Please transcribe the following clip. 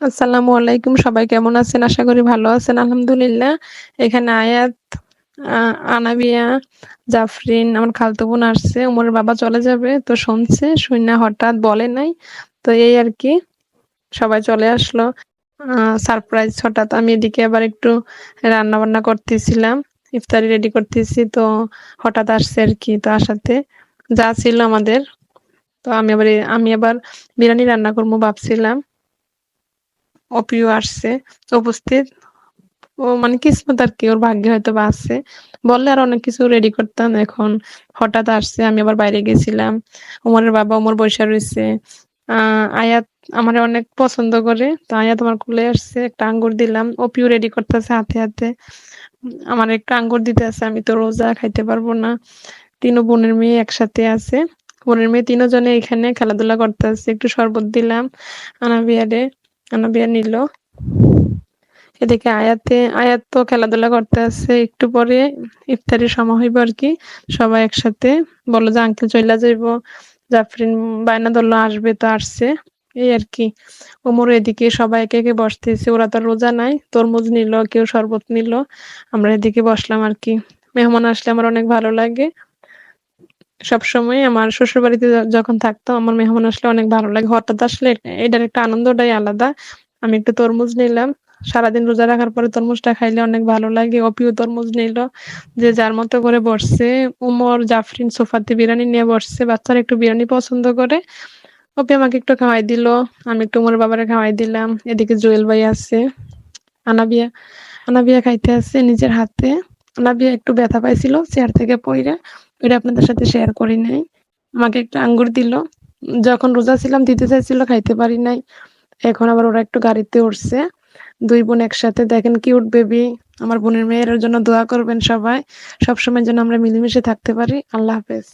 আসসালামু আলাইকুম। সবাই কেমন আছেন? আশা করি ভালো আছেন। আলহামদুলিল্লাহ। এখানে আয়াত, আনাবিয়া, জাফরিন আমার খালাতো বোন আসছে। ওমরের বাবা চলে যাবে। তো শুনছে, শুইনা হঠাৎ বলে নাই। তো এই আরকি সবাই চলে আসলো। আ সারপ্রাইজ হঠাৎ। আমি এদিকে আবার একটু রান্নাবান্না করতেছিলাম। ইফতারি রেডি করতেছি। তো হঠাৎ আসছে আরকি। তো আসাতে যা ছিল আমাদের। তো আমি আবার বিরিয়ানি রান্না করবো ভাবছিলাম। অপিও আসছে উপস্থিত। ও মানে কিসমত আরকি ওর ভাগ্যে হয়তোবা আছে। বললে আরো অনেক কিছু রেডি করতাম। এখন হঠাৎ আসছে। আমি আবার বাইরে গেছিলাম। ওমরের বাবা ওমর বইসা রইছে। আ আয়াত আমারে অনেক পছন্দ করে। তো আয়াত আমার কোলে আসছে। একটা আঙ্গুর দিলাম। অপিও রেডি করতেছে হাতে। আমার একটা আঙ্গুর দিতেছে। আমি তো রোজা খাইতে পারবো না। ৩ বোনের মেয়ে একসাথে আছে। বোনের মেয়ে ৩ জনে এখানে খেলাধুলা করতেছে। একটু শরবত দিলাম আনাবিয়ারে। আনাবিয়া নিল। এদিকে আয়াত তো খেলাধুলা করতে আছে। একটু পরে ইফতারির সময় হইব আরকি। সবাই একসাথে বলল যে আঙ্কেল চইলা যাইবো। জাফরিন বায়না ধরলো আসবে তো আসছে। এই আরকি। ওমর এদিকে সবাই একে বসতেছে। ওরা তো আর রোজা নাই। তরমুজ নিল, কেউ শরবত নিল। আমরা এদিকে বসলাম আরকি। মেহমান আসলে আমার অনেক ভালো লাগে। সবসময় আমার শ্বশুরবাড়িতে যখন থাকতাম আমার মেহমান আসলে অনেক ভালো লাগে। হঠাৎ আসলে এটার একটা আনন্দটাই আলাদা। আমি একটু তরমুজ নিলাম। সারাদিন রোজা রাখার পরে তরমুজটা খাইলে অনেক ভালো লাগে। অপিও তরমুজ নিল। যে যার মতো করে বসছে। উমর, জাফরিন সোফাতে বিরিয়ানি নিয়ে বসছে। বাচ্চারা একটু বিরিয়ানি পছন্দ করে। অপি আমাকে একটু খাওয়াই দিল। আমি একটু উমরের বাবারে খাওয়াই দিলাম। এদিকে জুয়েল ভাই আছে। আনাবিয়া আনাবিয়া খাইতে আছে নিজের হাতে। আনাবিয়া একটু ব্যথা পাইছিল চেয়ার থেকে পইড়া। ওইটা আপনাদের সাথে শেয়ার করি নাই। আমাকে একটা আঙ্গুর দিল। যখন রোজা ছিলাম দিতে চাইছিল খাইতে পারি নাই। এখন আবার ওরা একটু গাড়িতে উঠছে। ২ বোন একসাথে দেখেন কিউট বেবি। আমার বোনের মেয়ের জন্য দোয়া করবেন সবাই। সবসময় যেন আমরা মিলেমিশে থাকতে পারি। আল্লাহ হাফেজ।